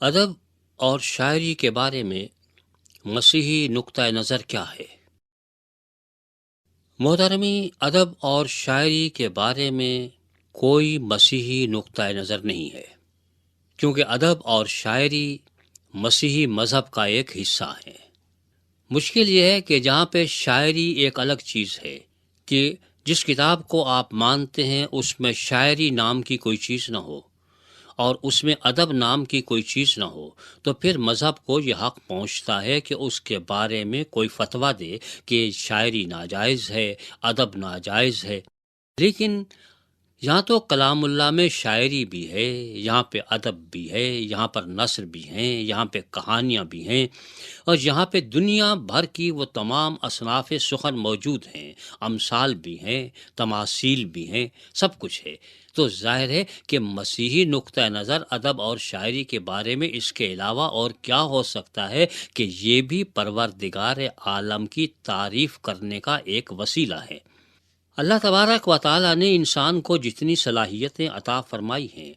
ادب اور شاعری کے بارے میں مسیحی نقطہ نظر کیا ہے؟ محترمی، ادب اور شاعری کے بارے میں کوئی مسیحی نقطہ نظر نہیں ہے، کیونکہ ادب اور شاعری مسیحی مذہب کا ایک حصہ ہے۔ مشکل یہ ہے کہ جہاں پہ شاعری ایک الگ چیز ہے کہ جس کتاب کو آپ مانتے ہیں اس میں شاعری نام کی کوئی چیز نہ ہو اور اس میں ادب نام کی کوئی چیز نہ ہو، تو پھر مذہب کو یہ حق پہنچتا ہے کہ اس کے بارے میں کوئی فتویٰ دے کہ شاعری ناجائز ہے، ادب ناجائز ہے۔ لیکن یہاں تو کلام اللہ میں شاعری بھی ہے، یہاں پہ ادب بھی ہے، یہاں پر نثر بھی ہیں، یہاں پہ کہانیاں بھی ہیں، اور یہاں پہ دنیا بھر کی وہ تمام اصناف سخن موجود ہیں، امثال بھی ہیں، تماثیل بھی ہیں، سب کچھ ہے۔ تو ظاہر ہے کہ مسیحی نقطہ نظر ادب اور شاعری کے بارے میں اس کے علاوہ اور کیا ہو سکتا ہے کہ یہ بھی پروردگار عالم کی تعریف کرنے کا ایک وسیلہ ہے۔ اللہ تبارک و تعالیٰ نے انسان کو جتنی صلاحیتیں عطا فرمائی ہیں،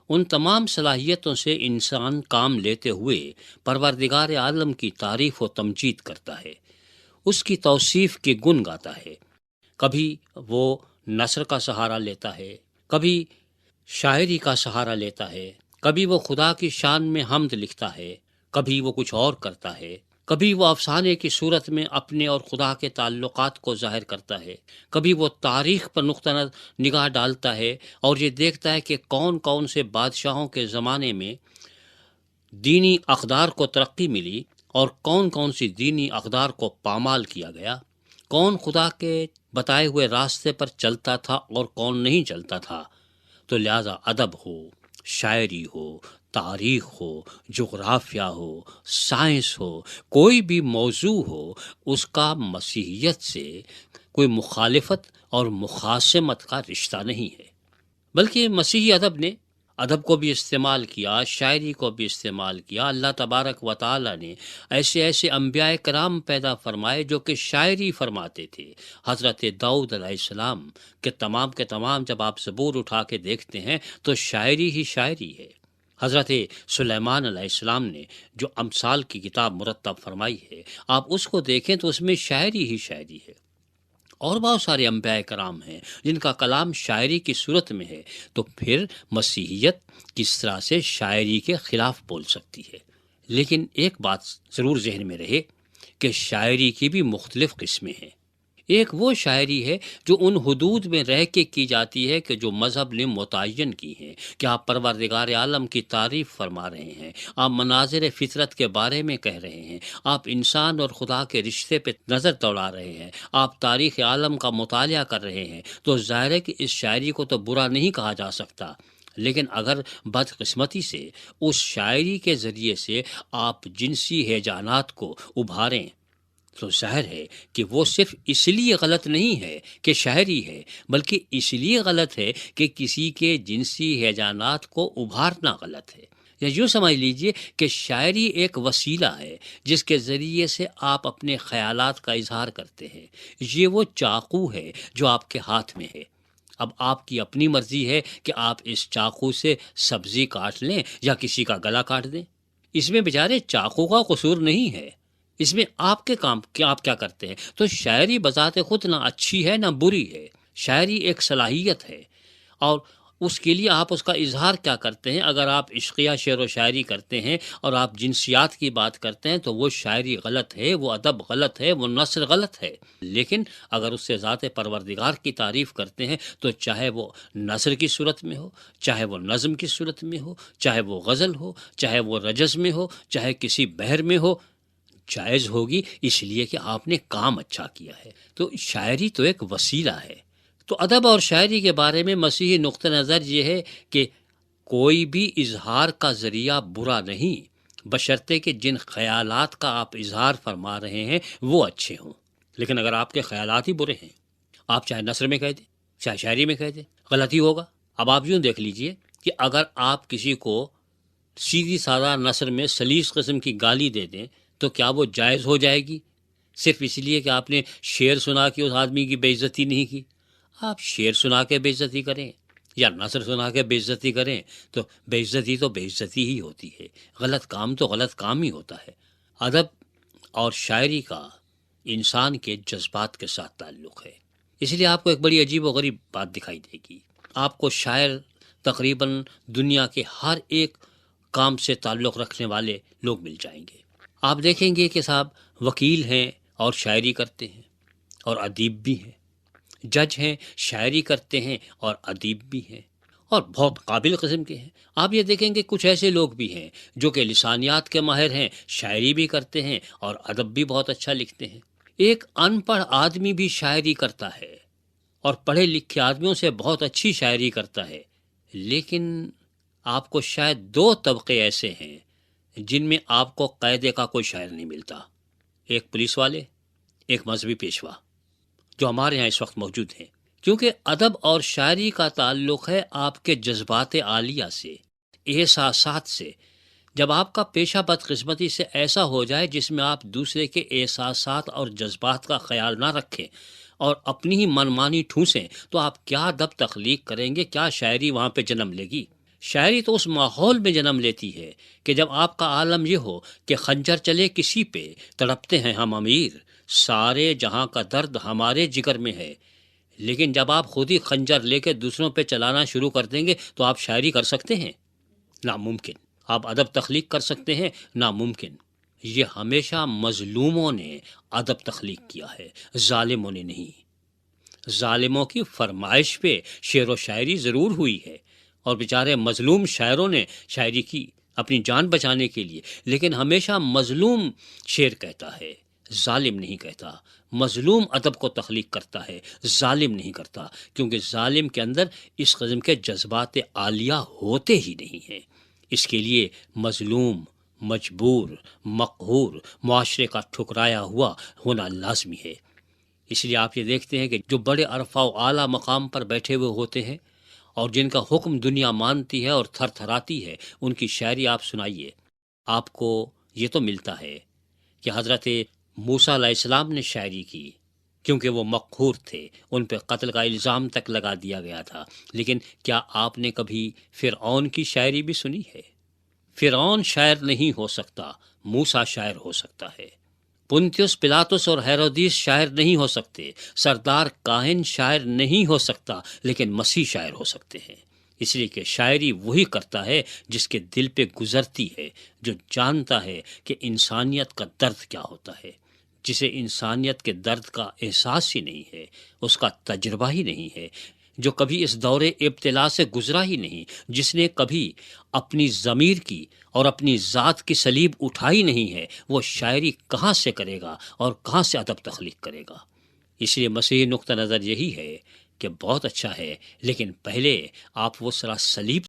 ان تمام صلاحیتوں سے انسان کام لیتے ہوئے پروردگار عالم کی تعریف و تمجید کرتا ہے، اس کی توصیف کے گن گاتا ہے۔ کبھی وہ نثر کا سہارا لیتا ہے، کبھی شاعری کا سہارا لیتا ہے، کبھی وہ خدا کی شان میں حمد لکھتا ہے، کبھی وہ کچھ اور کرتا ہے، کبھی وہ افسانے کی صورت میں اپنے اور خدا کے تعلقات کو ظاہر کرتا ہے، کبھی وہ تاریخ پر نقطہ نگاہ ڈالتا ہے اور یہ دیکھتا ہے کہ کون کون سے بادشاہوں کے زمانے میں دینی اقدار کو ترقی ملی اور کون کون سی دینی اقدار کو پامال کیا گیا، کون خدا کے بتائے ہوئے راستے پر چلتا تھا اور کون نہیں چلتا تھا۔ تو لہذا ادب ہو، شاعری ہو، تاریخ ہو، جغرافیہ ہو، سائنس ہو، کوئی بھی موضوع ہو، اس کا مسیحیت سے کوئی مخالفت اور مخاصمت کا رشتہ نہیں ہے، بلکہ مسیحی ادب نے ادب کو بھی استعمال کیا، شاعری کو بھی استعمال کیا۔ اللہ تبارک و تعالیٰ نے ایسے ایسے انبیاء کرام پیدا فرمائے جو کہ شاعری فرماتے تھے۔ حضرت داؤد علیہ السلام کے تمام جب آپ زبور اٹھا کے دیکھتے ہیں تو شاعری ہی شاعری ہے۔ حضرت سلیمان علیہ السلام نے جو امثال کی کتاب مرتب فرمائی ہے، آپ اس کو دیکھیں تو اس میں شاعری ہی شاعری ہے۔ اور بہت سارے انبیاء کرام ہیں جن کا کلام شاعری کی صورت میں ہے، تو پھر مسیحیت کس طرح سے شاعری کے خلاف بول سکتی ہے؟ لیکن ایک بات ضرور ذہن میں رہے کہ شاعری کی بھی مختلف قسمیں ہیں۔ ایک وہ شاعری ہے جو ان حدود میں رہ کے کی جاتی ہے کہ جو مذہب نے متعین کی ہیں، کہ آپ پروردگار عالم کی تعریف فرما رہے ہیں، آپ مناظر فطرت کے بارے میں کہہ رہے ہیں، آپ انسان اور خدا کے رشتے پہ نظر دوڑا رہے ہیں، آپ تاریخ عالم کا مطالعہ کر رہے ہیں، تو ظاہر ہے کہ اس شاعری کو تو برا نہیں کہا جا سکتا۔ لیکن اگر بدقسمتی سے اس شاعری کے ذریعے سے آپ جنسی ہیجانات کو ابھاریں تو ظاہر ہے کہ وہ صرف اس لیے غلط نہیں ہے کہ شاعری ہے، بلکہ اس لیے غلط ہے کہ کسی کے جنسی ہیجانات کو ابھارنا غلط ہے۔ یا یوں سمجھ لیجئے کہ شاعری ایک وسیلہ ہے جس کے ذریعے سے آپ اپنے خیالات کا اظہار کرتے ہیں۔ یہ وہ چاقو ہے جو آپ کے ہاتھ میں ہے۔ اب آپ کی اپنی مرضی ہے کہ آپ اس چاقو سے سبزی کاٹ لیں یا کسی کا گلا کاٹ دیں۔ اس میں بیچارے چاقو کا قصور نہیں ہے، اس میں آپ کے کام آپ کیا کرتے ہیں۔ تو شاعری بذات خود نہ اچھی ہے نہ بری ہے، شاعری ایک صلاحیت ہے، اور اس کے لیے آپ اس کا اظہار کیا کرتے ہیں۔ اگر آپ عشقیہ شعر و شاعری کرتے ہیں اور آپ جنسیات کی بات کرتے ہیں تو وہ شاعری غلط ہے، وہ ادب غلط ہے، وہ نثر غلط ہے۔ لیکن اگر اس سے ذات پروردگار کی تعریف کرتے ہیں تو چاہے وہ نثر کی صورت میں ہو، چاہے وہ نظم کی صورت میں ہو، چاہے وہ غزل ہو، چاہے وہ رجز میں ہو، چاہے کسی بحر میں ہو، جائز ہوگی، اس لیے کہ آپ نے کام اچھا کیا ہے۔ تو شاعری تو ایک وسیلہ ہے۔ تو ادب اور شاعری کے بارے میں مسیحی نقطہ نظر یہ ہے کہ کوئی بھی اظہار کا ذریعہ برا نہیں، بشرطے کہ جن خیالات کا آپ اظہار فرما رہے ہیں وہ اچھے ہوں۔ لیکن اگر آپ کے خیالات ہی برے ہیں، آپ چاہے نثر میں کہہ دیں چاہے شاعری میں کہہ دیں، غلطی ہوگا۔ اب آپ یوں دیکھ لیجئے کہ اگر آپ کسی کو سیدھی سادہ نثر میں سلیس قسم کی گالی دے دیں تو کیا وہ جائز ہو جائے گی صرف اس لیے کہ آپ نے شعر سنا کے اس آدمی کی بے عزتی نہیں کی؟ آپ شعر سنا کے بے عزتی کریں، یا نثر سنا کے بے عزتی کریں تو بے عزتی ہی ہوتی ہے، غلط کام تو غلط کام ہی ہوتا ہے۔ ادب اور شاعری کا انسان کے جذبات کے ساتھ تعلق ہے، اس لیے آپ کو ایک بڑی عجیب و غریب بات دکھائی دے گی۔ آپ کو شاعر تقریباً دنیا کے ہر ایک کام سے تعلق رکھنے والے لوگ مل جائیں گے۔ آپ دیکھیں گے کہ صاحب وکیل ہیں اور شاعری کرتے ہیں اور ادیب بھی ہیں، جج ہیں شاعری کرتے ہیں اور ادیب بھی ہیں، اور بہت قابل قسم کے ہیں۔ آپ یہ دیکھیں گے کچھ ایسے لوگ بھی ہیں جو کہ لسانیات کے ماہر ہیں، شاعری بھی کرتے ہیں اور ادب بھی بہت اچھا لکھتے ہیں۔ ایک ان پڑھ آدمی بھی شاعری کرتا ہے اور پڑھے لکھے آدمیوں سے بہت اچھی شاعری کرتا ہے، لیکن آپ کو شاید دو طبقے ایسے ہیں جن میں آپ کو قاعدے کا کوئی شاعر نہیں ملتا، ایک پولیس والے، ایک مذہبی پیشوا، جو ہمارے ہاں اس وقت موجود ہیں۔ کیونکہ ادب اور شاعری کا تعلق ہے آپ کے جذبات عالیہ سے، احساسات سے۔ جب آپ کا پیشہ بدقسمتی سے ایسا ہو جائے جس میں آپ دوسرے کے احساسات اور جذبات کا خیال نہ رکھیں اور اپنی ہی منمانی ٹھونسیں، تو آپ کیا ادب تخلیق کریں گے، کیا شاعری وہاں پہ جنم لے گی؟ شاعری تو اس ماحول میں جنم لیتی ہے کہ جب آپ کا عالم یہ ہو کہ خنجر چلے کسی پہ تڑپتے ہیں ہم امیر، سارے جہاں کا درد ہمارے جگر میں ہے۔ لیکن جب آپ خود ہی خنجر لے کے دوسروں پہ چلانا شروع کر دیں گے تو آپ شاعری کر سکتے ہیں؟ ناممکن۔ آپ ادب تخلیق کر سکتے ہیں؟ ناممکن۔ یہ ہمیشہ مظلوموں نے ادب تخلیق کیا ہے، ظالموں نے نہیں۔ ظالموں کی فرمائش پہ شعر و شاعری ضرور ہوئی ہے، اور بیچارے مظلوم شاعروں نے شاعری کی اپنی جان بچانے کے لیے، لیکن ہمیشہ مظلوم شعر کہتا ہے، ظالم نہیں کہتا۔ مظلوم ادب کو تخلیق کرتا ہے، ظالم نہیں کرتا، کیونکہ ظالم کے اندر اس قسم کے جذبات عالیہ ہوتے ہی نہیں ہیں۔ اس کے لیے مظلوم، مجبور، مقہور، معاشرے کا ٹھکرایا ہوا ہونا لازمی ہے۔ اس لیے آپ یہ دیکھتے ہیں کہ جو بڑے عرفہ و اعلیٰ مقام پر بیٹھے ہوئے ہوتے ہیں اور جن کا حکم دنیا مانتی ہے اور تھر تھراتی ہے، ان کی شاعری آپ سنائیے، آپ کو یہ تو ملتا ہے کہ حضرت موسیٰ علیہ السلام نے شاعری کی کیونکہ وہ مقہور تھے، ان پہ قتل کا الزام تک لگا دیا گیا تھا۔ لیکن کیا آپ نے کبھی فرعون کی شاعری بھی سنی ہے؟ فرعون شاعر نہیں ہو سکتا، موسیٰ شاعر ہو سکتا ہے۔ پنتیوس پلاطس اور ہیرودیس شاعر نہیں ہو سکتے، سردار کاہن شاعر نہیں ہو سکتا، لیکن مسیح شاعر ہو سکتے ہیں۔ اس لیے کہ شاعری وہی کرتا ہے جس کے دل پہ گزرتی ہے، جو جانتا ہے کہ انسانیت کا درد کیا ہوتا ہے۔ جسے انسانیت کے درد کا احساس ہی نہیں ہے، اس کا تجربہ ہی نہیں ہے، جو کبھی اس دور ابتلا سے گزرا ہی نہیں، جس نے کبھی اپنی ضمیر کی اور اپنی ذات کی صلیب اٹھائی نہیں ہے، وہ شاعری کہاں سے کرے گا اور کہاں سے ادب تخلیق کرے گا؟ اس لیے مسیحی نقطہ نظر یہی ہے کہ بہت اچھا ہے، لیکن پہلے آپ وہ سرا صلیب